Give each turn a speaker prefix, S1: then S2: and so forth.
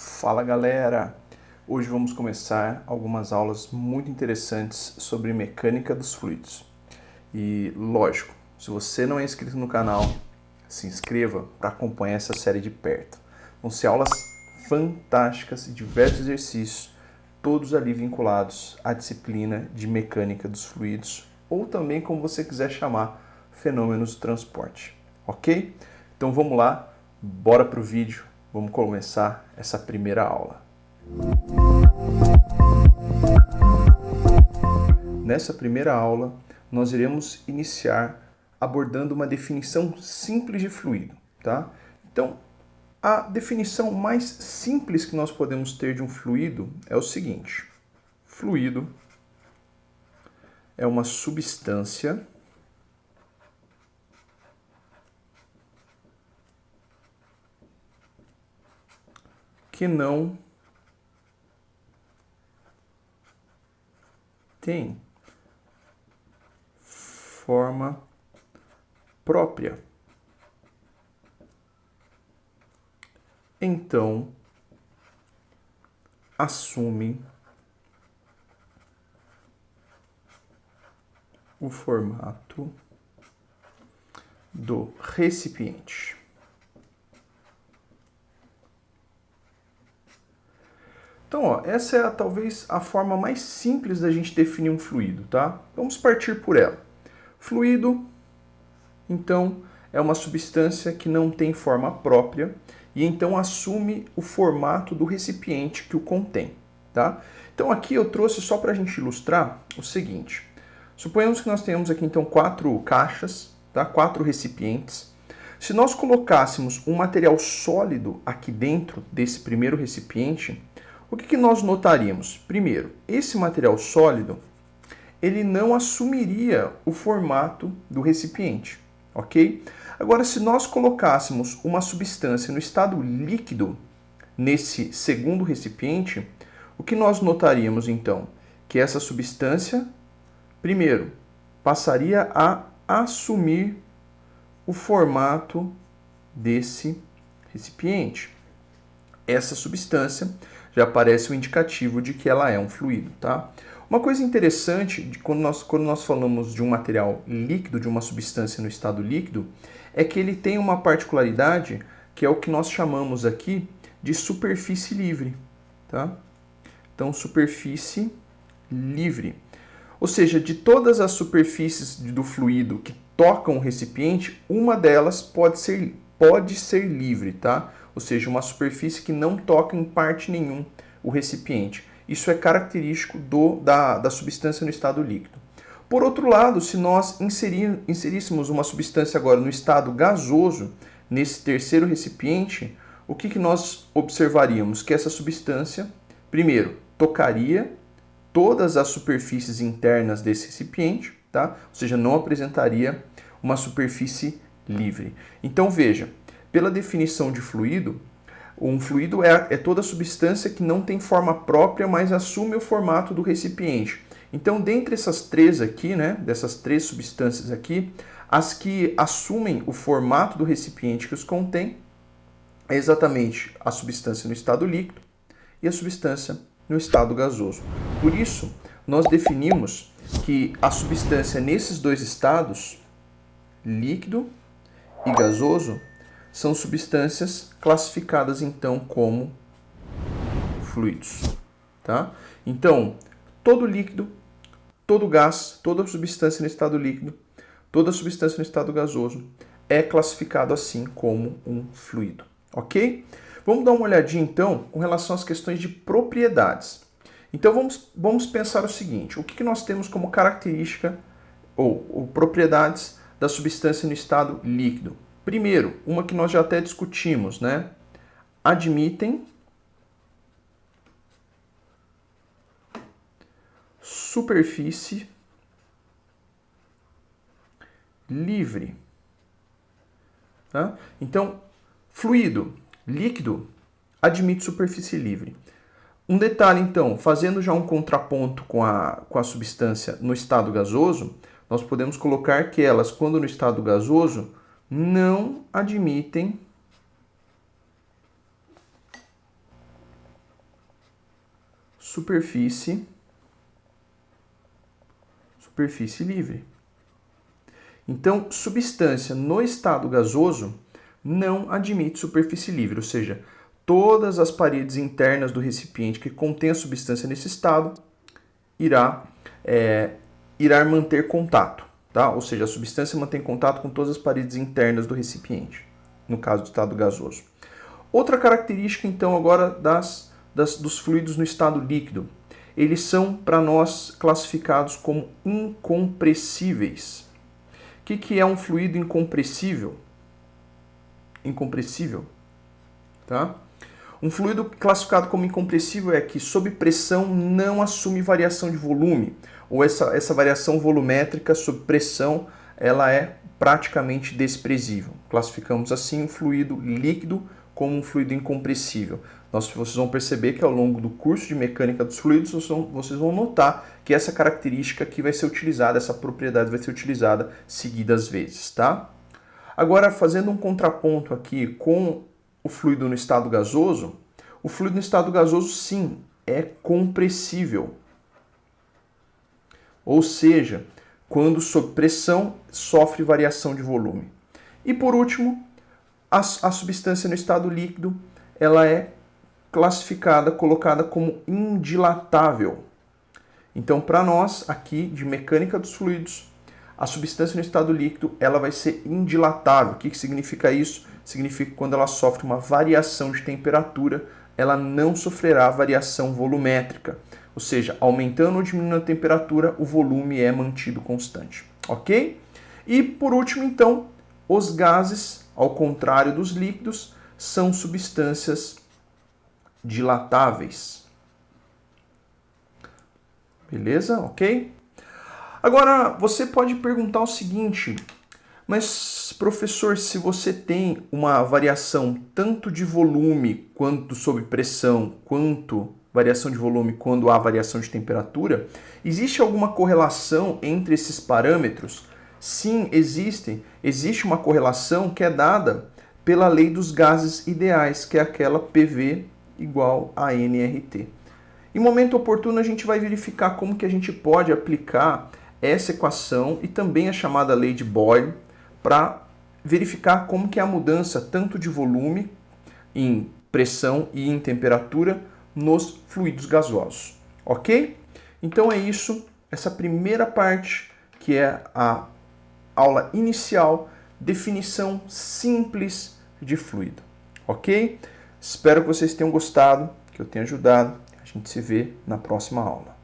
S1: Fala galera! Hoje vamos começar algumas aulas muito interessantes sobre mecânica dos fluidos. E lógico, se você não é inscrito no canal, se inscreva para acompanhar essa série de perto. Vão ser aulas fantásticas e diversos exercícios, todos ali vinculados à disciplina de mecânica dos fluidos, ou também, como você quiser chamar, fenômenos do transporte. Ok? Então vamos lá, bora pro vídeo. Vamos começar essa primeira aula. Nessa primeira aula, nós iremos iniciar abordando uma definição simples de fluido, tá? Então, a definição mais simples que nós podemos ter de um fluido é o seguinte: fluido é uma substância que não tem forma própria. Então, assume o formato do recipiente. Então, ó, essa é talvez a forma mais simples da gente definir um fluido, tá? Vamos partir por ela. Fluido, então, é uma substância que não tem forma própria e então assume o formato do recipiente que o contém, tá? Então, aqui eu trouxe só para a gente ilustrar o seguinte. Suponhamos que nós tenhamos aqui, então, 4 caixas, tá? 4 recipientes. Se nós colocássemos um material sólido aqui dentro desse primeiro recipiente, o que nós notaríamos? Primeiro, esse material sólido, ele não assumiria o formato do recipiente, ok? Agora, se nós colocássemos uma substância no estado líquido nesse segundo recipiente, o que nós notaríamos então? Que essa substância, primeiro, passaria a assumir o formato desse recipiente. Essa substância já aparece o indicativo de que ela é um fluido, tá? Uma coisa interessante de quando nós falamos de um material líquido, de uma substância no estado líquido, é que ele tem uma particularidade que é o que nós chamamos aqui de superfície livre, tá? Então, superfície livre. Ou seja, de todas as superfícies do fluido que tocam o recipiente, uma delas pode ser livre, tá? Ou seja, uma superfície que não toca em parte nenhum o recipiente. Isso é característico da substância no estado líquido. Por outro lado, se nós inseríssemos uma substância agora no estado gasoso, nesse terceiro recipiente, o que nós observaríamos? Que essa substância, primeiro, tocaria todas as superfícies internas desse recipiente, tá? Ou seja, não apresentaria uma superfície livre. Então, veja, pela definição de fluido, um fluido é toda substância que não tem forma própria, mas assume o formato do recipiente. Então, dentre essas três aqui, né, dessas três substâncias aqui, as que assumem o formato do recipiente que os contém é exatamente a substância no estado líquido e a substância no estado gasoso. Por isso, nós definimos que a substância nesses dois estados, líquido e gasoso, são substâncias classificadas então como fluidos, tá? Então, todo líquido, todo gás, toda substância no estado líquido, toda substância no estado gasoso é classificado assim como um fluido, ok? Vamos dar uma olhadinha então com relação às questões de propriedades. Então vamos pensar o seguinte: o que nós temos como característica ou propriedades da substância no estado líquido? Primeiro, uma que nós já até discutimos, né? Admitem superfície livre. Tá? Então, fluido, líquido, admite superfície livre. Um detalhe, então, fazendo já um contraponto com a substância no estado gasoso, nós podemos colocar que elas, quando no estado gasoso, não admitem superfície livre. Então, substância no estado gasoso não admite superfície livre, ou seja, todas as paredes internas do recipiente que contém a substância nesse estado irá manter contato, tá? Ou seja, a substância mantém contato com todas as paredes internas do recipiente, no caso do estado gasoso. Outra característica, então, agora dos fluidos no estado líquido. Eles são, para nós, classificados como incompressíveis. O que é um fluido incompressível? Tá? Um fluido classificado como incompressível é que, sob pressão, não assume variação de volume, ou essa variação volumétrica sob pressão, ela é praticamente desprezível. Classificamos assim um fluido líquido como um fluido incompressível. Vocês vão perceber que ao longo do curso de mecânica dos fluidos, vocês vão notar que essa característica aqui vai ser utilizada, essa propriedade vai ser utilizada seguidas vezes, tá? Agora, fazendo um contraponto aqui com o fluido no estado gasoso, o fluido no estado gasoso, sim, é compressível. Ou seja, quando sob pressão, sofre variação de volume. E por último, a substância no estado líquido, ela é colocada como indilatável. Então, para nós, aqui, de mecânica dos fluidos, a substância no estado líquido, ela vai ser indilatável. O que significa isso? Significa que quando ela sofre uma variação de temperatura, ela não sofrerá variação volumétrica. Ou seja, aumentando ou diminuindo a temperatura, o volume é mantido constante. Ok? E, por último, então, os gases, ao contrário dos líquidos, são substâncias dilatáveis. Beleza? Ok? Agora, você pode perguntar o seguinte, mas, professor, se você tem uma variação tanto de volume quanto sob pressão, quanto variação de volume quando há variação de temperatura, existe alguma correlação entre esses parâmetros? Sim, existe. Existe uma correlação que é dada pela lei dos gases ideais, que é aquela PV igual a nRT. Em momento oportuno, a gente vai verificar como que a gente pode aplicar essa equação e também a chamada lei de Boyle para verificar como que é a mudança tanto de volume em pressão e em temperatura nos fluidos gasosos. Ok? Então é isso, essa primeira parte que é a aula inicial, definição simples de fluido. Ok? Espero que vocês tenham gostado, que eu tenha ajudado. A gente se vê na próxima aula.